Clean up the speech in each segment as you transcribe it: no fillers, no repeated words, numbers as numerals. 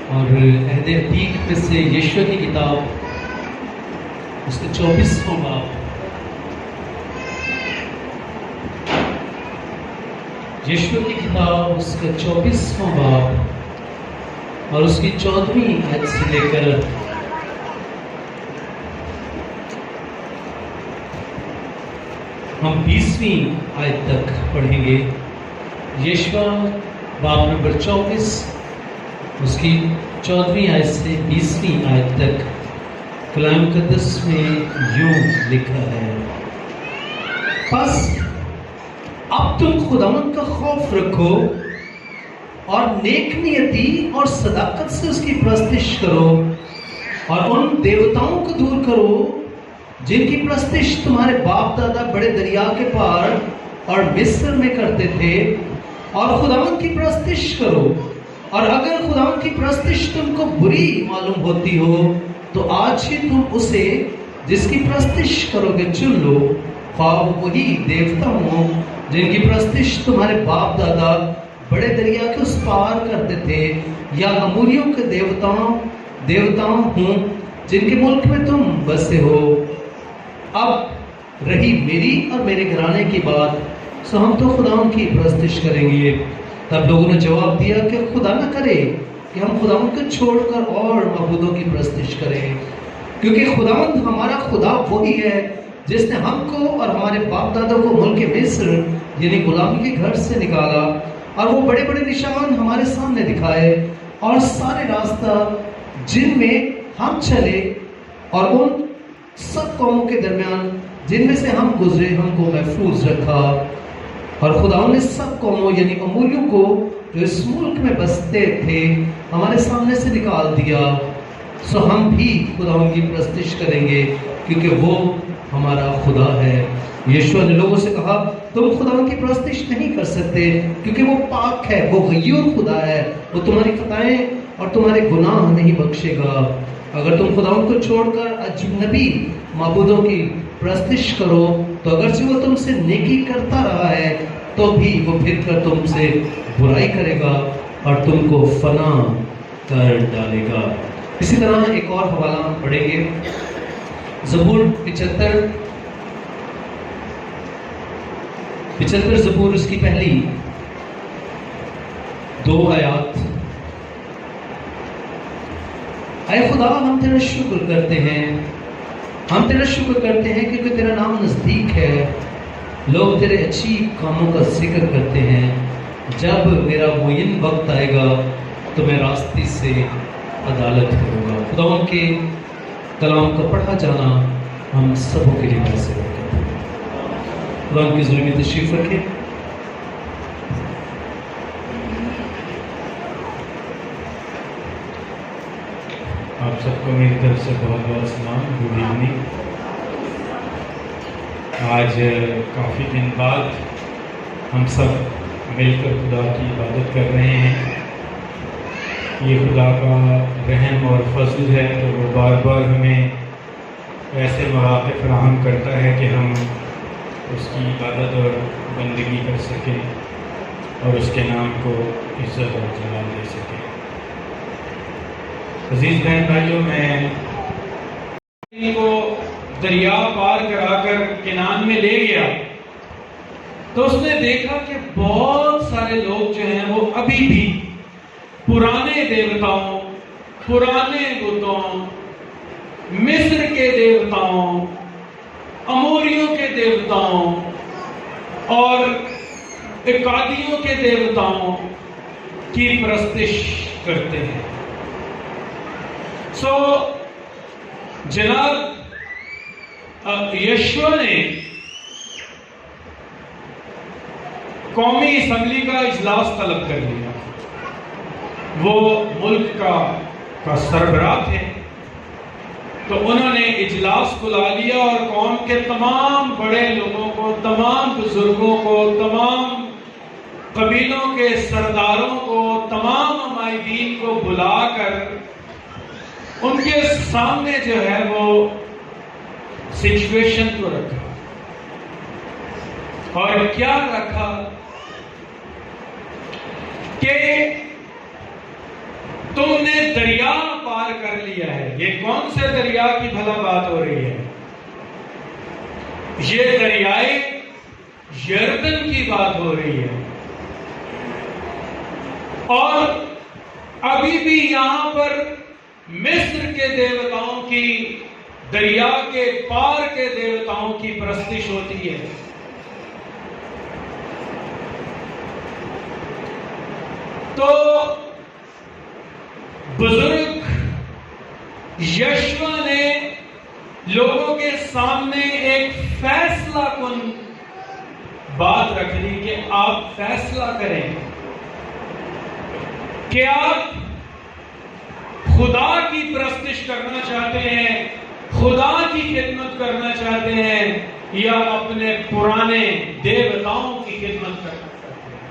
اور عہد عتیق میں سے یشوع کی کتاب اس کا 24واں باب، یشوع کی کتاب اس کا 24واں باب اور اس کی 14ویں آیت سے لے کر ہم 20ویں آیت تک پڑھیں گے۔ یشوع باب نمبر 24 اس کی 14ویں آیت سے 20ویں آیت تک کلام مقدس میں یوں لکھا ہے، پس اب تم خداوند کا خوف رکھو اور نیک نیتی اور صداقت سے اس کی پرستش کرو، اور ان دیوتاؤں کو دور کرو جن کی پرستش تمہارے باپ دادا بڑے دریا کے پار اور مصر میں کرتے تھے، اور خداوند کی پرستش کرو۔ اور اگر خداوند کی پرستش تم کو بری معلوم ہوتی ہو تو آج ہی تم اسے جس کی پرستش کرو گے چن لو، خواہ وہی دیوتا ہوں جن کی پرستش تمہارے باپ دادا بڑے دریا کے اس پار کرتے تھے، یا اموریوں کے دیوتاؤں ہوں جن کے ملک میں تم بسے ہو۔ اب رہی میری اور میرے گھرانے کی بات، سو ہم تو خداوند کی پرستش کریں گے۔ تب لوگوں نے جواب دیا کہ خدا نہ کرے کہ ہم خداوند کو چھوڑ کر اور معبودوں کی پرستش کریں، کیونکہ خداوند ہمارا خدا وہی ہے جس نے ہم کو اور ہمارے باپ دادا کو ملک مصر یعنی غلامی کے گھر سے نکالا، اور وہ بڑے بڑے نشان ہمارے سامنے دکھائے، اور سارے راستہ جن میں ہم چلے اور ان سب قوموں کے درمیان جن میں سے ہم گزرے ہم کو محفوظ رکھا۔ اور خداوند نے سب قوموں یعنی اموریوں کو جو اس ملک میں بستے تھے ہمارے سامنے سے نکال دیا، سو ہم بھی خداوند کی پرستش کریں گے کیونکہ وہ ہمارا خدا ہے۔ یشوع نے لوگوں سے کہا، تم خداوند کی پرستش نہیں کر سکتے کیونکہ وہ پاک ہے، وہ غیور خدا ہے، وہ تمہاری خطائیں اور تمہارے گناہ نہیں بخشے گا۔ اگر تم خداوند کو چھوڑ کر اجنبی معبودوں کی پرستش کرو تو اگرچہ وہ تم سے نیکی کرتا رہا ہے تو بھی وہ پھر کر تم سے برائی کرے گا اور تم کو فنا کر ڈالے گا۔ اسی طرح ایک اور حوالہ ہم پڑھیں گے، زبور 75 زبور اس کی پہلی 2 آیات۔ اے خدا ہم تیرا شکر کرتے ہیں، ہم تیرا شکر کرتے ہیں کیونکہ تیرا نام نزدیک ہے، لوگ تیرے اچھی کاموں کا ذکر کرتے ہیں۔ جب میرا معین وقت آئے گا تو میں راستے سے عدالت کروں گا۔ خدا ان کے کلام کا پڑھا جانا ہم سبوں کے لیے ویسے رکھتے ہیں۔ خدا ان کی ظلمی تشریف رکھے۔ آپ سب کو میری طرف سے بہت بہت سلام، گڈ ایوننگ۔ آج کافی دن بعد ہم سب مل کر خدا کی عبادت کر رہے ہیں۔ یہ خدا کا رحم اور فضل ہے کہ وہ بار بار ہمیں ایسے مواقع فراہم کرتا ہے کہ ہم اس کی عبادت اور بندگی کر سکیں اور اس کے نام کو عزت اور جلال دے سکیں۔ عزیز بہن بھائیوں، میں کو دریا پار کرا کر کنعان میں لے گیا تو اس نے دیکھا کہ بہت سارے لوگ جو ہیں وہ ابھی بھی پرانے دیوتاؤں، پرانے بتوں، مصر کے دیوتاؤں، اموریوں کے دیوتاؤں اور اکادیوں کے دیوتاؤں کی پرستش کرتے ہیں۔ سو جناب یشوع نے قومی اسمبلی کا اجلاس طلب کر لیا۔ وہ ملک کا سربراہ تھے، تو انہوں نے اجلاس بلا لیا اور قوم کے تمام بڑے لوگوں کو، تمام بزرگوں کو، تمام قبیلوں کے سرداروں کو، تمام عمائدین کو بلا کر ان کے سامنے جو ہے وہ سچویشن کو رکھا۔ اور کیا رکھا کہ تم نے دریا پار کر لیا ہے. یہ کون سے دریا کی بھلا بات ہو رہی ہے؟ یہ دریائے یردن کی بات ہو رہی ہے. اور ابھی بھی یہاں پر مصر کے دیوتاؤں کی، دریا کے پار کے دیوتاؤں کی پرستش ہوتی ہے. تو بزرگ یشوع نے لوگوں کے سامنے ایک فیصلہ کن بات رکھ دی کہ آپ فیصلہ کریں کہ آپ خدا کی پرستش کرنا چاہتے ہیں، خدا کی خدمت کرنا چاہتے ہیں، یا اپنے پرانے دیوتاؤں کی خدمت کرنا چاہتے ہیں.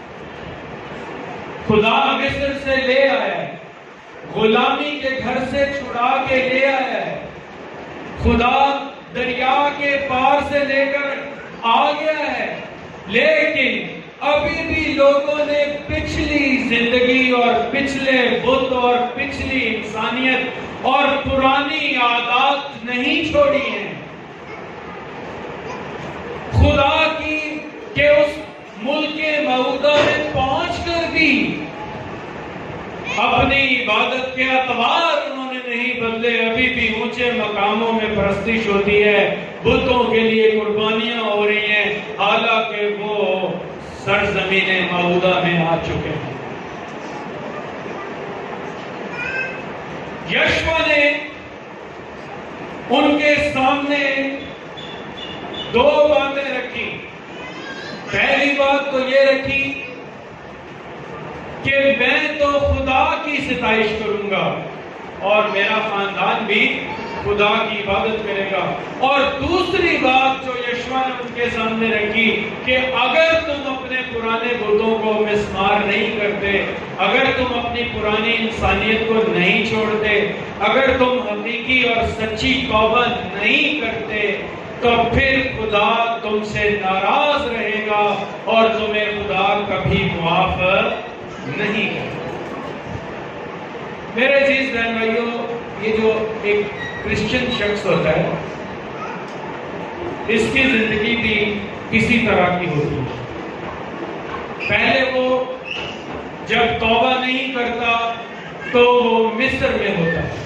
خدا مصر سے لے آیا ہے، غلامی کے گھر سے چھڑا کے لے آیا ہے. خدا دریا کے پار سے لے کر آ گیا ہے، لیکن ابھی بھی لوگوں نے پچھلی زندگی اور پچھلے بت اور پچھلی انسانیت اور پرانی عادات نہیں چھوڑی ہیں. خدا کی کہ اس ملک موعودہ میں پہنچ کر بھی اپنی عبادت کے اطوار انہوں نے نہیں بدلے. ابھی بھی اونچے مقاموں میں پرستش ہوتی ہے، بتوں کے لیے قربانیاں ہو رہی ہیں، حالانکہ وہ سرزمین موعودہ میں آ چکے ہیں. یشوع نے ان کے سامنے دو باتیں رکھی. پہلی بات تو یہ رکھی کہ میں تو خدا کی ستائش کروں گا اور میرا خاندان بھی خدا کی عبادت کرے گا. اور دوسری بات جو یشوع نے ان کے سامنے رکھی کہ اگر تم اپنے پرانے بتوں کو مسمار نہیں کرتے، اگر تم اپنی پرانی انسانیت کو نہیں چھوڑتے، اگر تم حقیقی اور سچی توبہ نہیں کرتے، تو پھر خدا تم سے ناراض رہے گا اور تمہیں خدا کبھی معاف نہیں کرے. میرے عزیز بہن بھائیوں، یہ جو ایک کرسچن شخص ہوتا ہے، اس کی زندگی بھی کسی طرح کی ہوتی ہے. پہلے وہ جب توبہ نہیں کرتا تو وہ مصر میں ہوتا ہے.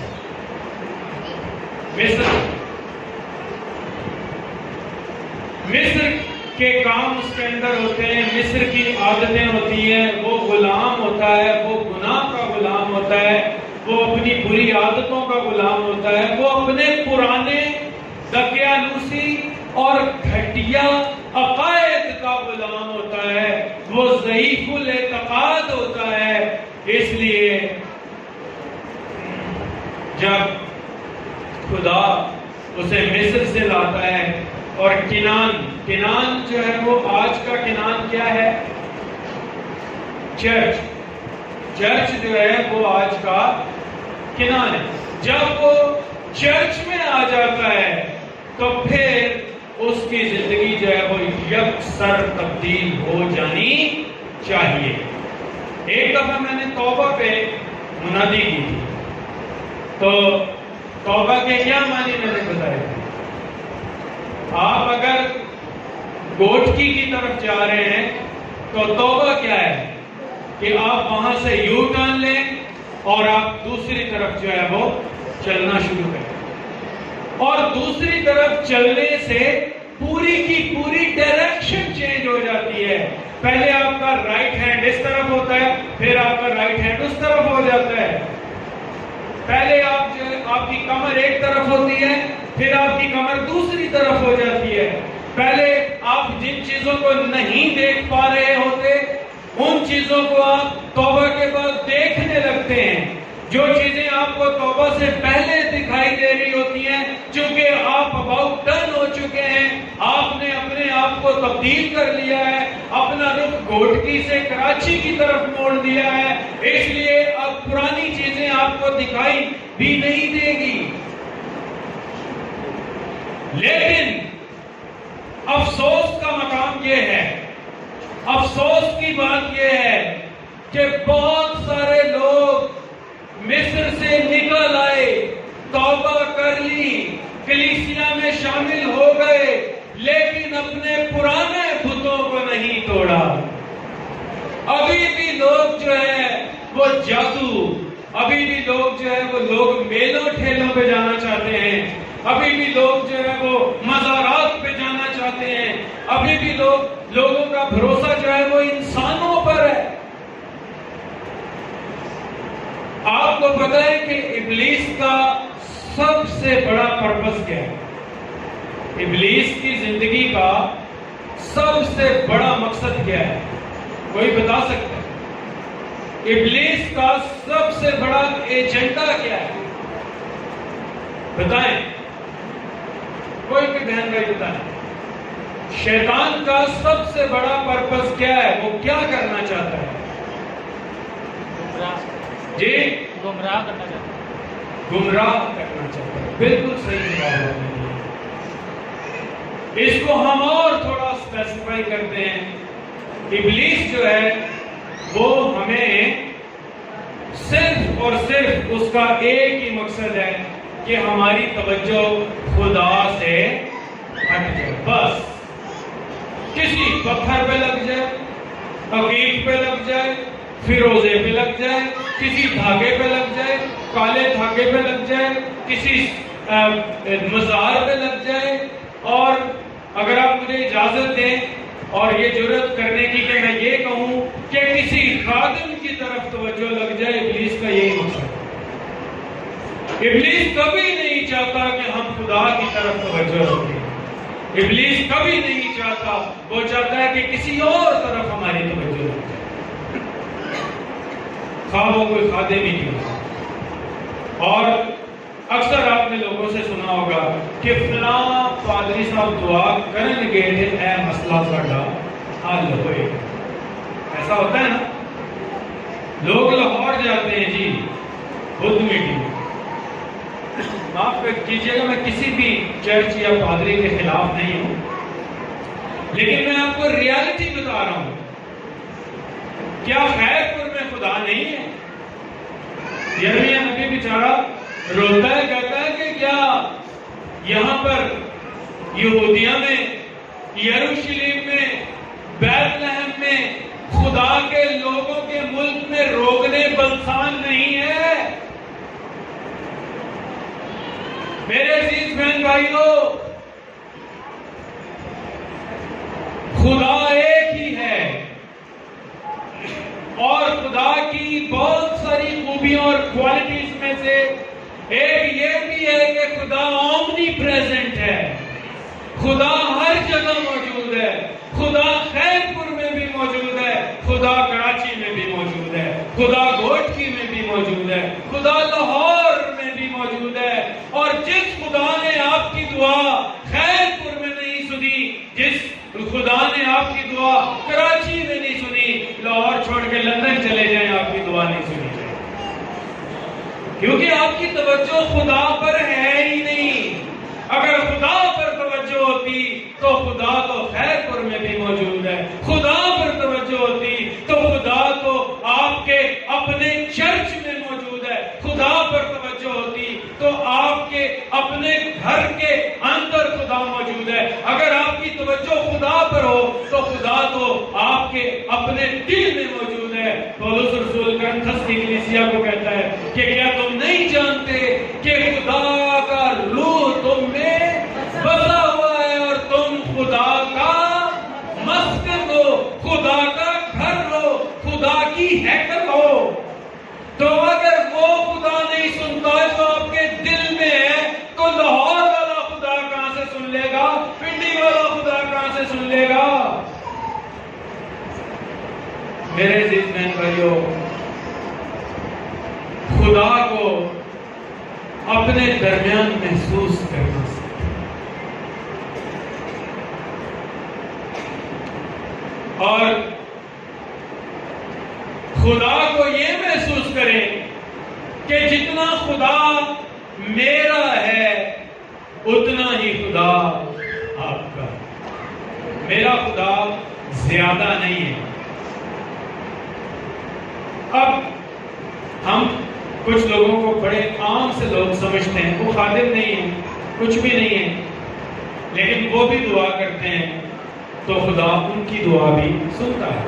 مصر کے کام اس کے اندر ہوتے ہیں، مصر کی عادتیں ہوتی ہیں. وہ غلام ہوتا ہے، وہ گناہ کا غلام ہوتا ہے، وہ اپنی بری عادتوں کا غلام ہوتا ہے، وہ اپنے پرانے دقیانوسی اور گھٹیا عقائد کا غلام ہوتا ہے، وہ ضعیف الاعتقاد ہوتا ہے. اس لیے جب خدا اسے مصر سے لاتا ہے اور کنان جو ہے وہ آج کا کنان کیا ہے؟ چرچ جو ہے وہ آج کا کنان ہے. جب وہ چرچ میں آ جاتا ہے تو پھر اس کی زندگی جو ہے وہ یکسر تبدیل ہو جانی چاہیے. ایک دفعہ میں نے توبہ پہ منادی کی تھی، تو توبہ کے کیا معنی میں نے بتایا تھا. آپ اگر گوٹکی کی طرف جا رہے ہیں تو توبہ کیا ہے کہ آپ وہاں سے یو ٹرن لیں اور آپ دوسری طرف جو ہے وہ چلنا شروع کریں. اور دوسری طرف چلنے سے پوری کی پوری ڈائریکشن چینج ہو جاتی ہے. پہلے آپ کا رائٹ ہینڈ اس طرف ہوتا ہے، پھر آپ کا رائٹ ہینڈ اس طرف ہو جاتا ہے. پہلے آپ کی کمر ایک طرف ہوتی ہے، پھر آپ کی کمر دوسری طرف ہو جاتی ہے. پہلے آپ جن چیزوں کو نہیں دیکھ پا رہے ہوتے، ان چیزوں کو آپ توبہ کے بعد دیکھنے لگتے ہیں. جو چیزیں آپ کو توبہ سے پہلے دکھائی دے رہی ہوتی ہیں، چونکہ آپ اباؤٹ ٹرن ہو چکے ہیں، آپ نے اپنے آپ کو تبدیل کر لیا ہے، اپنا رخ گوٹکی سے کراچی کی طرف موڑ دیا ہے، اس لیے اب پرانی چیزیں آپ کو دکھائی بھی نہیں دے گی. لیکن افسوس کا مقام یہ ہے، افسوس کی بات یہ ہے کہ بہت سارے لوگ لی، کلیسیا میں شامل ہو گئے، لیکن اپنے پرانے بتوں کو نہیں توڑا۔ ابھی بھی لوگ جو ہے وہ جادو، ابھی بھی لوگ جو ہے وہ لوگ میلوں ٹھیلوں پہ جانا چاہتے ہیں، ابھی بھی لوگ جو ہے وہ مزارات پہ جانا چاہتے ہیں، ابھی بھی لوگوں کا بھروسہ جو ہے وہ انسانوں پر ہے۔ آپ کو پتہ ہے کہ ابلیس کا سب سے بڑا پرپس کیا ہے؟ ابلیس کی زندگی کا سب سے بڑا مقصد کیا ہے؟ کوئی بتا سکتا ہے؟ ابلیس کا سب سے بڑا ایجنڈا کیا ہے؟ بتائیں، کوئی بھی بہن بھائی بتائیں، شیطان کا سب سے بڑا پرپس کیا ہے؟ وہ کیا کرنا چاہتا ہے؟ جی، گمراہ کرنا چاہتا ہے۔ گمراہ کرنا چاہتا ہے، بالکل صحیح جواب ہے۔ اس کو ہم اور تھوڑا اسپیسیفائی کرتے ہیں۔ ابلیس جو ہے وہ ہمیں صرف اور صرف اس کا ایک ہی مقصد ہے کہ ہماری توجہ خدا سے ہٹ جائے، بس کسی پتھر پہ لگ جائے، عقیق پہ لگ جائے، فیروزے پہ لگ جائے، کسی دھاگے پہ لگ جائے، کالے دھاگے پہ لگ جائے، کسی مزار پہ لگ جائے۔ اور اگر آپ مجھے اجازت دیں اور یہ جرات کرنے کی کہ میں یہ کہوں کہ کسی خادم کی طرف توجہ لگ جائے، ابلیس کا یہی مقصد ہے۔ ابلیس کبھی نہیں چاہتا کہ ہم خدا کی طرف توجہ رکھیں، ابلیس کبھی نہیں چاہتا، وہ چاہتا ہے کہ کسی اور طرف ہماری توجہ لگ جائے، خواہ وہ کوئی خادم ہی کیوں۔ اور اکثر آپ نے لوگوں سے سنا ہوگا کہ فلاں پادری صاحب دعا کرن گے تھے، اے مسئلہ ساڈا حل ہوئے۔ ایسا ہوتا ہے نا، لوگ لاہور جاتے ہیں جی بدھ میٹنگ۔ معاف کیجیے گا، میں کسی بھی چرچ یا پادری کے خلاف نہیں ہوں، لیکن میں آپ کو ریالٹی بتا رہا ہوں۔ کیا خیر پور میں خدا نہیں ہے؟ یرمیا نبی بیچارہ روتا ہے، کہتا ہے کہ کیا یہاں پر یہودیہ میں، یروشلم میں، بیت لحم میں، خدا کے لوگوں کے ملک میں روکنے بلسان نہیں ہے؟ میرے عزیز بہن بھائیوں، خدا ایک ہی ہے، اور خدا کی بہت ساری خوبیوں اور کوالٹیز میں سے ایک یہ بھی ہے کہ خدا اومنی پریزنٹ ہے، خدا ہر جگہ موجود ہے، خدا خیر پور میں بھی موجود ہے، خدا کراچی میں بھی موجود ہے، خدا گوٹکی میں بھی موجود ہے، خدا لاہور میں بھی موجود ہے۔ اور جس خدا نے آپ کی دعا خیر پور میں نہیں سنی، جس خدا نے آپ کی دعا کراچی میں نہیں سنی، لاہور چھوڑ کے لندن چلے جائیں، آپ کی دعا نہیں سنی جائے، کیونکہ آپ کی توجہ خدا پر ہے ہی نہیں۔ اگر خدا پر توجہ ہوتی تو خدا تو خیر پور میں بھی موجود ہے، خدا پر توجہ ہوتی تو خدا تو آپ کے اپنے چرچ میں موجود ہے، خدا پر توجہ ہوتی تو آپ کے اپنے گھر کے اندر خدا موجود ہے۔ اگر آپ کی توجہ خدا پر ہو تو خدا تو آپ کے اپنے دل میں موجود ہے۔ پولس رسول کرنتھس کی کلیسیا کو کہتا ہے کہ کیا تم نہیں جانتے کہ خدا کا روح تم میں بسا ہوا ہے اور تم خدا کا مسکن ہو، خدا کا گھر ہو، خدا کی ہیکل ہو۔ تو اگر وہ خدا نہیں سنتا جو آپ کے دل میں ہے تو لاہور والا خدا کہاں سے سن لے گا؟ پنڈی والا خدا کہاں سے سن لے گا؟ میرے عزیز بہن بھائیوں، خدا کو اپنے درمیان محسوس کرنا سکتے، اور خدا کو یہ محسوس کریں کہ جتنا خدا میرا ہے اتنا ہی خدا آپ کا۔ میرا خدا زیادہ نہیں ہے۔ اب ہم کچھ لوگوں کو بڑے عام سے لوگ سمجھتے ہیں، وہ خادم نہیں ہیں، کچھ بھی نہیں ہے، لیکن وہ بھی دعا کرتے ہیں تو خدا ان کی دعا بھی سنتا ہے۔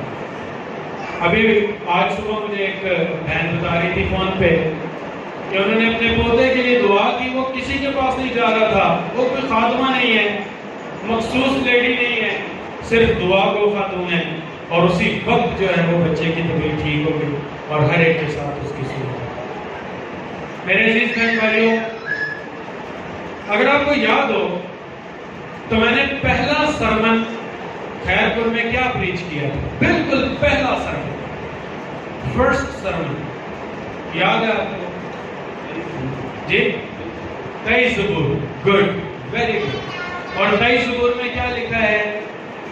ابھی آج صبح مجھے ایک بہن بتا رہی تھی فون پہ کہ انہوں نے اپنے پوتے کے لیے دعا کی، وہ کسی کے پاس نہیں جا رہا تھا، وہ کوئی خادمہ نہیں ہے، مخصوص لیڈی نہیں ہے، صرف دعا کو خاتون ہے، اور اسی وقت جو ہے وہ بچے کی طبیعت ٹھیک ہو گئی اور ہر ایک کے ساتھ اس کی صورت۔ میرے عزیز بہن بھائیوں، اگر آپ کو یاد ہو تو میں نے پہلا سرمن خیر پور میں کیا پریچ کیا تھا؟ بالکل پہلا سرمن، فرسٹ سرمن یاد ہے آپ کو؟ جی 23 زبور، گڈ، ویری گڈ۔ اور 23 زبور میں کیا لکھا ہے؟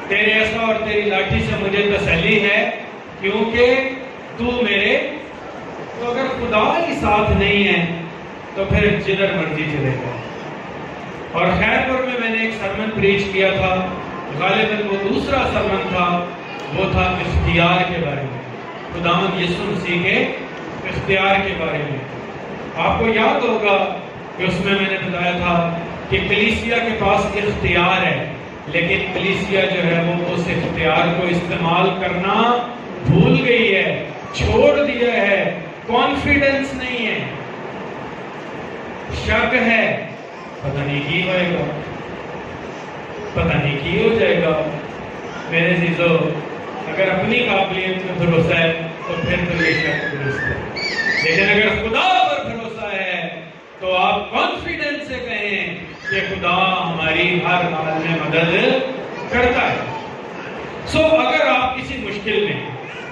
تیرے عصا اور تیری لاٹھی سے مجھے تسلی ہے کیونکہ تو میرے۔ تو اگر خدا ہی ساتھ نہیں ہے تو پھر جدھر مرضی چلے گا۔ اور خیر پور میں نے ایک سرمن پریچ کیا تھا، غالباً وہ دوسرا سرمن تھا، وہ تھا اختیار کے بارے میں، خداوند یسوع مسیح کے اختیار کے بارے میں۔ آپ کو یاد ہوگا کہ اس میں نے بتایا تھا کہ کلیسیا کے پاس اختیار ہے، لیکن کلیسیا جو ہے وہ اس اختیار کو استعمال کرنا بھول گئی ہے، چھوڑ دیا ہے، کانفیڈنس نہیں ہے، شک ہے، پتہ نہیں کی ہوئے گا، پتہ نہیں کی ہو جائے گا۔ میرے عزیزو، اگر اپنی قابلیت میں بھروسہ ہے تو پھر تو یہ شک درست ہے، لیکن اگر خدا پر بھروسہ ہے تو آپ کانفیڈنس سے کہیں کہ خدا ہماری ہر حال میں مدد کرتا ہے۔ سو اگر آپ کسی مشکل میں،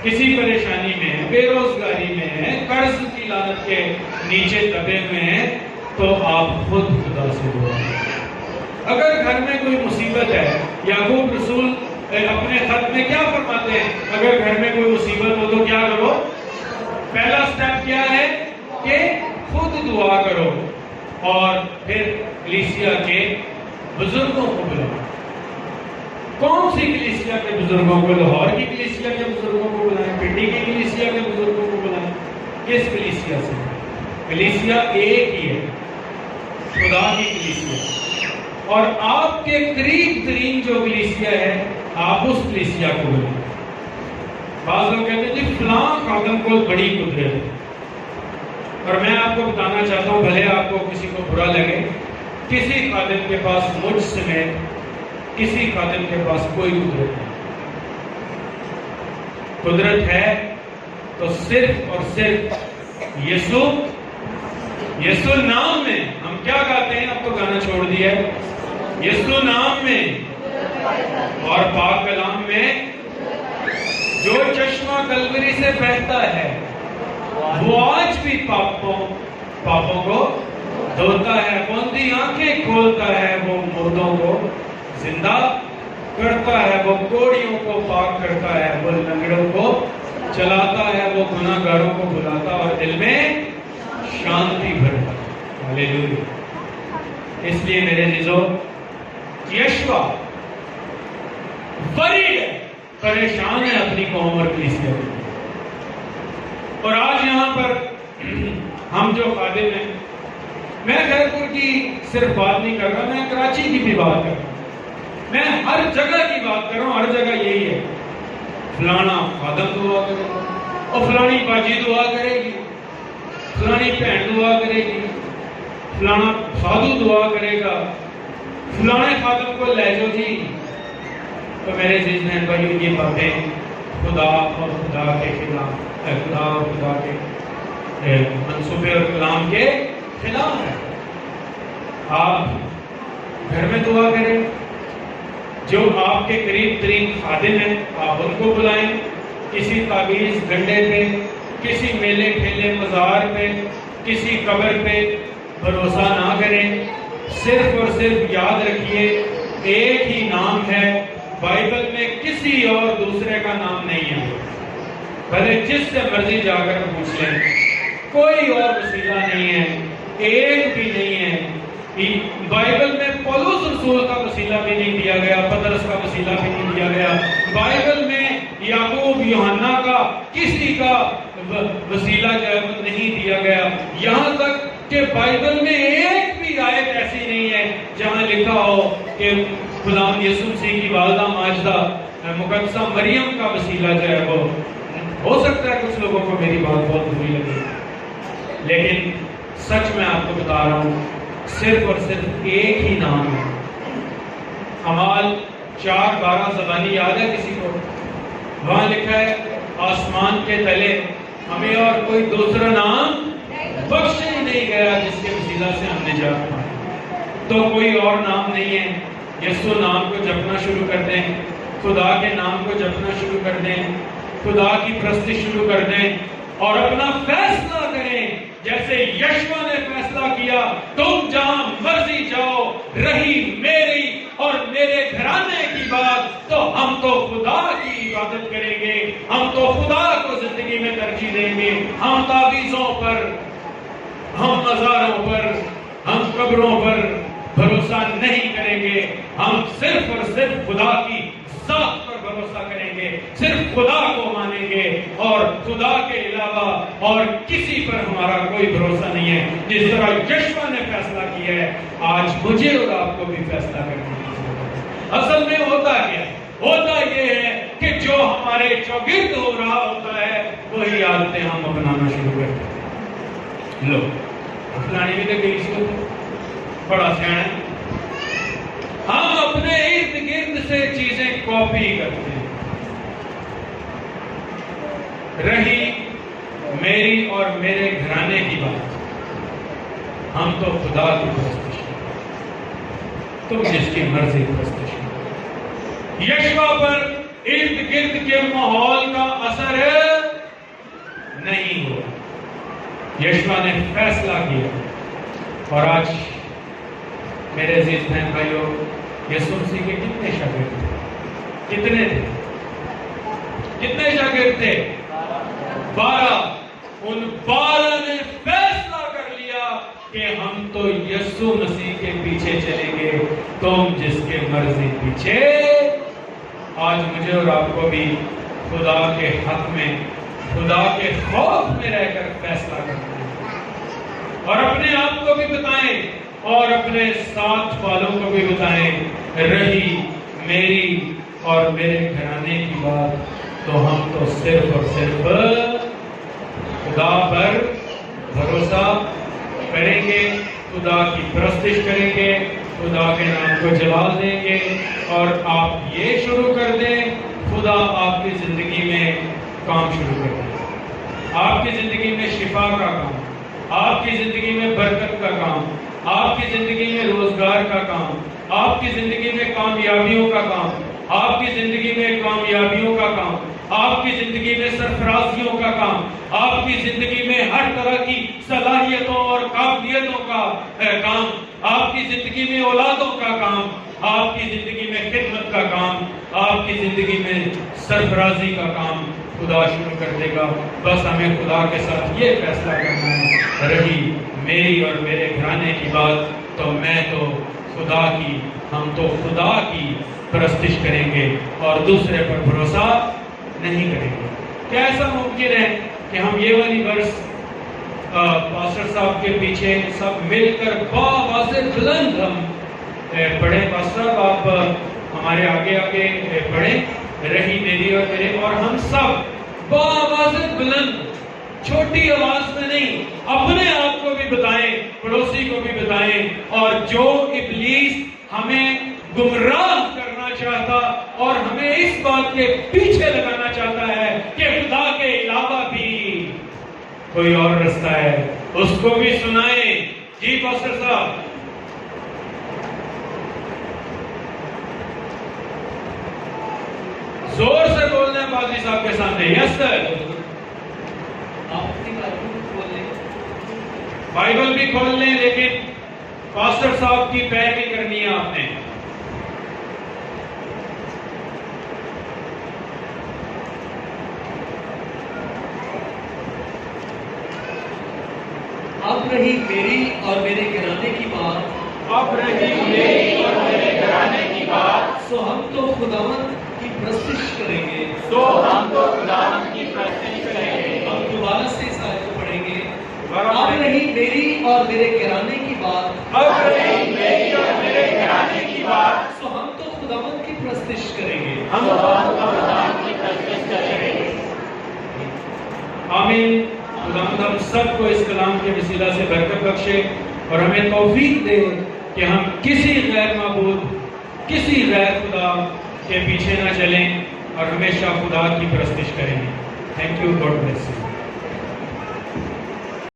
کسی پریشانی میں ہیں، بے روزگاری میں ہیں، قرض کی لعنت کے نیچے دبے ہوئے ہیں، تو آپ خود خدا سے دعا کریں۔ اگر گھر میں کوئی مصیبت ہے، یعقوب رسول اپنے خط میں کیا فرماتے ہیں؟ اگر گھر میں کوئی مصیبت ہو تو کیا کرو؟ پہلا سٹیپ کیا ہے کہ خود دعا کرو اور پھر کلیسیا کے بزرگوں کو بلاؤ۔ کون سی کلیسیا کے بزرگوں کو؟ لاہور کی کلیسیا کے بزرگوں کو بلائیں، پنڈی کی کلیسیا کے بزرگوں کو بلائیں۔ کس کلیسیا سے؟ کلیسیا ایک ہی ہے، خدا کی کلیسیا، اور آپ کے قریب ترین جو کلیسیا ہے آپ اس کلیسیا کو بلائیں۔ بعض لوگ کہتے ہیں جی فلاں خادم کو بڑی قدرت ہے، اور میں آپ کو بتانا چاہتا ہوں، بھلے آپ کو کسی کو برا لگے، کسی خادم کے پاس مجھ سمیت کسی خادم کے پاس کوئی قدرت نہیں۔ قدرت ہے تو صرف اور صرف یسوع نام میں۔ ہم کیا گاتے ہیں؟ اب تو گانا چھوڑ دیا ہے۔ یسوع نام میں اور پاک کلام میں جو چشمہ کلوری سے بہتا ہے وہ آج بھی پاپوں کو دھوتا ہے، بوندی آنکھیں کھولتا ہے، وہ مردوں کو زندہ کرتا ہے، وہ کوڑیوں کو پاک کرتا ہے، وہ لنگڑوں کو چلاتا ہے، وہ گناہ گاروں کو بلاتا اور دل میں شانتی بھرتا ہے۔ ہاللیلویا۔ اس لیے میرے عزیزو، یشوع ورید ہے، پریشان ہے اپنی قوم اور کلیسیا کے لیے۔ اور آج یہاں پر ہم جو خادم ہیں، میں خیر پور کی صرف بات نہیں کر رہا، میں کراچی کی بھی بات کر رہا ہوں، میں ہر جگہ کی بات کر رہا ہوں۔ ہر جگہ یہی ہے، فلانا خادم دعا کرے گا، اور فلانی باجی دعا کرے گی، فلانی بہن دعا کرے گی، فلانا سادھو دعا کرے گا، فلانے خادم کو لے جاؤ جی۔ تو میرے عزیز بہن بھائیوں، یہ باتیں خدا اور خدا کے خلاف، خدا اور خدا کے منصوبے اور کلام کے خلاف ہے۔ آپ گھر میں دعا کریں، جو آپ کے قریب ترین خادم ہیں آپ ان کو بلائیں، کسی تعویذ گنڈے پہ، کسی میلے ٹھیلے مزار پہ، کسی قبر پہ بھروسہ نہ کریں۔ صرف اور صرف یاد رکھیے، ایک ہی نام ہے، بائبل میں کسی اور دوسرے کا نام نہیں ہے، بھلے جس سے مرضی جا کر پوچھ لیں، کوئی اور وسیلہ نہیں ہے، ایک بھی نہیں ہے۔ بائبل میں پولس رسول کا وسیلہ بھی نہیں دیا گیا، پطرس کا وسیلہ بھی نہیں دیا گیا، بائبل میں یعقوب یوحنا کا، کسی کا وسیلہ جو ہے وہ نہیں دیا گیا. یہاں تک کہ بائبل میں ایک بھی آیت ایسی نہیں ہے جہاں لکھا ہو کہ خداوند یسوع مسیح کی والدہ ماجدہ مقدسہ مریم کا وسیلہ جو ہے وہ. ہو سکتا ہے کچھ لوگوں کو میری بات بہت بری لگے، لیکن سچ میں آپ کو بتا رہا ہوں، صرف اور صرف ایک ہی نام ہے. اعمال 4:12 زبانی یاد ہے کسی کو؟ وہاں لکھا ہے آسمان کے تلے ہمیں اور کوئی دوسرا نام بخشا ہی نہیں گیا جس کے وسیلہ سے ہم نجات پائیں. تو کوئی اور نام نہیں ہے. یسوع نام کو جپنا شروع کر دیں، خدا کے نام کو جپنا شروع کر دیں، خدا کی پرستی شروع کر دیں اور اپنا فیصلہ کریں جیسے یشوع نے فیصلہ کیا، تم جہاں مرضی جاؤ، رہی میری اور میرے گھرانے کی بات تو ہم تو خدا کی عبادت کریں گے، ہم تو خدا کو زندگی میں ترجیح دیں گے. ہم تعویذوں پر، ہم مزاروں پر، ہم قبروں پر بھروسہ نہیں کریں گے. ہم صرف اور صرف خدا کی ذات پر بھروسہ کریں گے، صرف خدا کو مانیں گے اور خدا کے علاوہ اور کسی پر ہمارا کوئی بھروسہ نہیں ہے. جس طرح یشوع نے فیصلہ کیا ہے، آج مجھے اور آپ کو بھی فیصلہ کرنے کی ضرورت ہے. اصل میں ہوتا کیا ہے؟ ہوتا یہ ہے کہ جو ہمارے چوگرد ہو رہا ہوتا ہے وہی عادتیں ہم اپنانا شروع کرتے ہیں. لو فلانی بھی تو گئی سی بڑا سیاح ہے، ہم اپنے ارد گرد سے چیزیں کاپی کرتے ہیں. رہی میری اور میرے گھرانے کی بات، ہم تو خدا کی پرستش کریں، تم جس کی مرضی پرستش کرو. یشوع پر ارد گرد کے ماحول کا اثر نہیں ہوا. یشوع نے فیصلہ کیا. اور آج میرے عزیز بہن بھائیوں، یسوع مسیح کے کتنے شاگرد تھے؟ کتنے تھے؟ کتنے شاگرد تھے؟ 12. ان 12 نے فیصلہ کر لیا کہ ہم تو یسوع مسیح کے پیچھے چلیں گے، تم جس کے مرضی پیچھے. آج مجھے اور آپ کو بھی خدا کے حق میں، خدا کے خوف میں رہ کر فیصلہ کرنا ہے اور اپنے آپ کو بھی بتائیں اور اپنے ساتھ والوں کو بھی بتائیں، رہی میری اور میرے گھرانے کی بات تو ہم تو صرف اور صرف خدا پر بھروسہ کریں گے، خدا کی پرستش کریں گے، خدا کے نام کو جلال دیں گے. اور آپ یہ شروع کر دیں، خدا آپ کی زندگی میں کام شروع کر دیں. آپ کی زندگی میں شفا کا کام، آپ کی زندگی میں برکت کا کام، آپ کی زندگی میں روزگار کا کام، آپ کی زندگی میں کامیابیوں کا کام، آپ کی زندگی میں کامیابیوں کا کام، آپ کی زندگی میں سرفرازیوں کا کام، آپ کی زندگی میں ہر طرح کی صلاحیتوں اور قابلیتوں کا کام، آپ کی زندگی میں اولادوں کا کام، آپ کی زندگی میں خدمت کا کام، آپ کی زندگی میں سرفرازی کا کام خدا شروع کر دے گا. بس ہمیں خدا کے ساتھ یہ فیصلہ کرنا ہے، رہی میری اور میرے گھرانے کی بات تو میں تو خدا کی، ہم تو خدا کی پرستش کریں گے اور دوسرے پر بھروسہ نہیں کریں گے. کیا ایسا ممکن ہے کہ ہم یہ والی ورس پاسٹر صاحب کے پیچھے سب مل کر بآواز بلند ہم پڑھیں؟ پاسٹر صاحب آپ ہمارے آگے آگے پڑھیں، رہی میری اور میرے، اور ہم سب بآواز بلند، چھوٹی آواز میں نہیں، اپنے آپ کو بھی بتائیں، پڑوسی کو بھی بتائیں. اور جو ابلیس ہمیں گمراہ کرنا چاہتا اور ہمیں اس بات کے پیچھے لگانا چاہتا ہے کہ خدا کے علاوہ بھی کوئی اور رستہ ہے، اس کو بھی سنائیں. جی پاسٹر صاحب. زور سے بولنا ہے پادری صاحب کے سامنے. یس سر. بائبل بھی کھول لیں، لیکن پاسٹر صاحب کی پیروی کرنی ہے آپ نے. اب رہی میری اور میرے گھرانے کی بات، اب رہی میری اور میرے گھرانے کی بات، سو ہم تو خداوند کی پرستش کریں گے، تو ہم تو خداوند کی پرستش کریں گے. ہم دوبارہ سے اس آیت کو پڑھیں گے. دوبارہ اب پڑھیں گے. نہیں میری اور میرے گھرانے کی بات، اب رہی میری اور میرے گھرانے کی بات، سو ہم تو خداوند کی پرستش کریں گے. ہم آمین. خداوند ہم سب کو اس کلام کے وسیلہ سے برکت بخشے اور ہمیں توفیق دے کہ ہم کسی غیر معبود، کسی غیر خدا کے پیچھے نہ چلیں اور ہمیشہ خدا کی پرستش کریں. Thank you. God bless you.